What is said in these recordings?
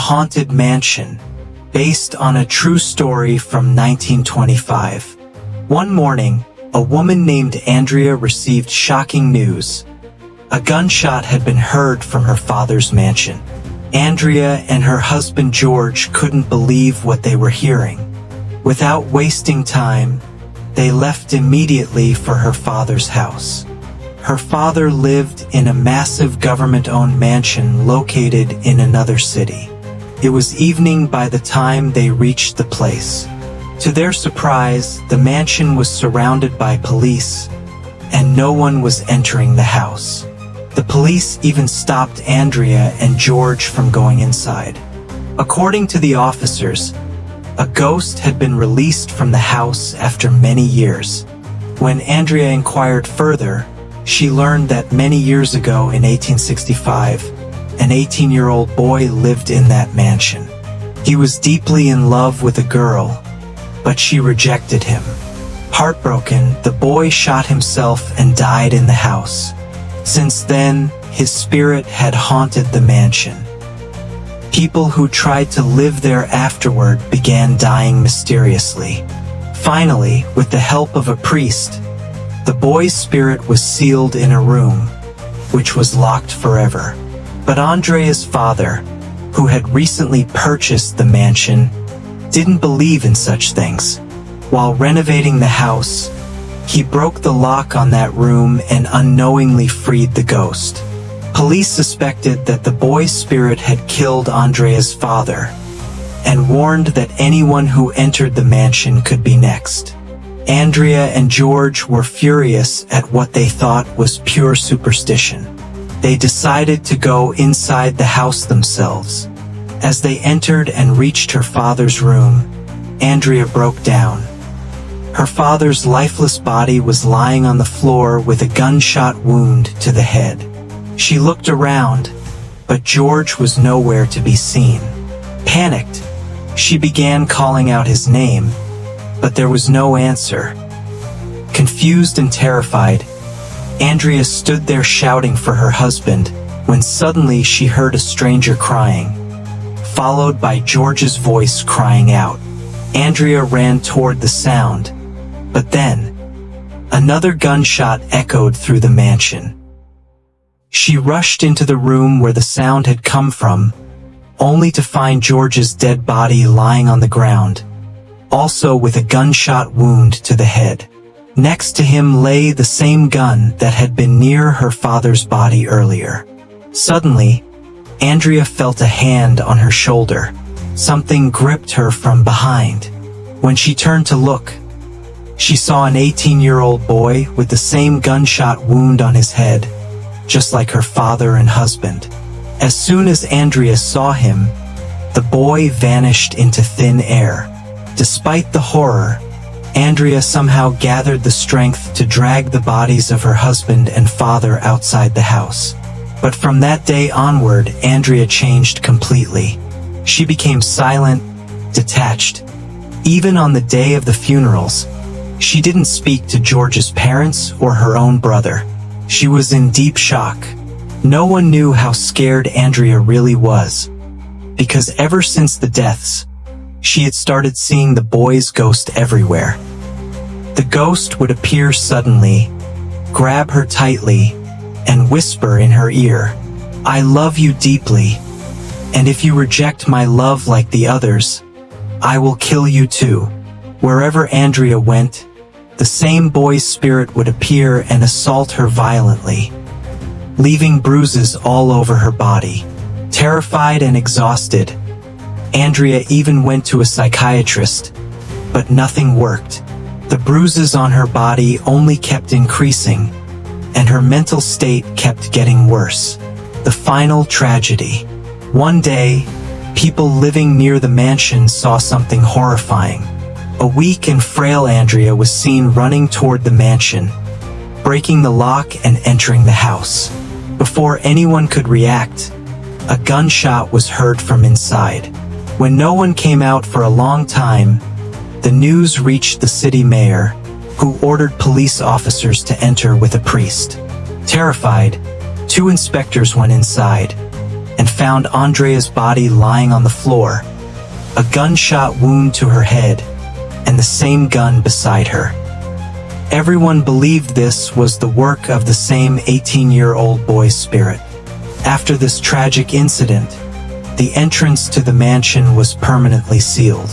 Haunted Mansion, based on a true story from 1925. One morning, a woman named Andrea received shocking news. A gunshot had been heard from her father's mansion. Andrea and her husband George couldn't believe what they were hearing. Without wasting time, they left immediately for her father's house. Her father lived in a massive government-owned mansion located in another city. It was evening by the time they reached the place. To their surprise, the mansion was surrounded by police, and no one was entering the house. The police even stopped Andrea and George from going inside. According to the officers, a ghost had been released from the house after many years. When Andrea inquired further, she learned that many years ago in 1865, an 18-year-old boy lived in that mansion. He was deeply in love with a girl, but she rejected him. Heartbroken, the boy shot himself and died in the house. Since then, his spirit had haunted the mansion. People who tried to live there afterward began dying mysteriously. Finally, with the help of a priest, the boy's spirit was sealed in a room, which was locked forever. But Andrea's father, who had recently purchased the mansion, didn't believe in such things. While renovating the house, he broke the lock on that room and unknowingly freed the ghost. Police suspected that the boy's spirit had killed Andrea's father, and warned that anyone who entered the mansion could be next. Andrea and George were furious at what they thought was pure superstition. They decided to go inside the house themselves. As they entered and reached her father's room, Andrea broke down. Her father's lifeless body was lying on the floor with a gunshot wound to the head. She looked around, but George was nowhere to be seen. Panicked, she began calling out his name, but there was no answer. Confused and terrified, Andrea stood there shouting for her husband, when suddenly she heard a stranger crying, followed by George's voice crying out. Andrea ran toward the sound, but then, another gunshot echoed through the mansion. She rushed into the room where the sound had come from, only to find George's dead body lying on the ground, also with a gunshot wound to the head. Next to him lay the same gun that had been near her father's body earlier. Suddenly, Andrea felt a hand on her shoulder. Something gripped her from behind. When she turned to look, she saw an 18-year-old boy with the same gunshot wound on his head, just like her father and husband. As soon as Andrea saw him, the boy vanished into thin air. Despite the horror, Andrea somehow gathered the strength to drag the bodies of her husband and father outside the house. But from that day onward, Andrea changed completely. She became silent, detached. Even on the day of the funerals, she didn't speak to George's parents or her own brother. She was in deep shock. No one knew how scared Andrea really was, because ever since the deaths, she had started seeing the boy's ghost everywhere. The ghost would appear suddenly, grab her tightly, and whisper in her ear, "I love you deeply, and if you reject my love like the others, I will kill you too." Wherever Andrea went, the same boy's spirit would appear and assault her violently, leaving bruises all over her body. Terrified and exhausted, Andrea even went to a psychiatrist, but nothing worked. The bruises on her body only kept increasing, and her mental state kept getting worse. The final tragedy. One day, people living near the mansion saw something horrifying. A weak and frail Andrea was seen running toward the mansion, breaking the lock and entering the house. Before anyone could react, a gunshot was heard from inside. When no one came out for a long time, the news reached the city mayor, who ordered police officers to enter with a priest. Terrified, 2 inspectors went inside. and found Andrea's body lying on the floor, a gunshot wound to her head, and the same gun beside her. Everyone believed this was the work of the same 18-year-old boy's spirit. After this tragic incident, the entrance to the mansion was permanently sealed.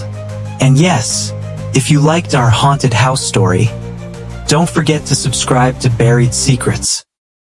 And yes, if you liked our haunted house story, don't forget to subscribe to Buried Secrets.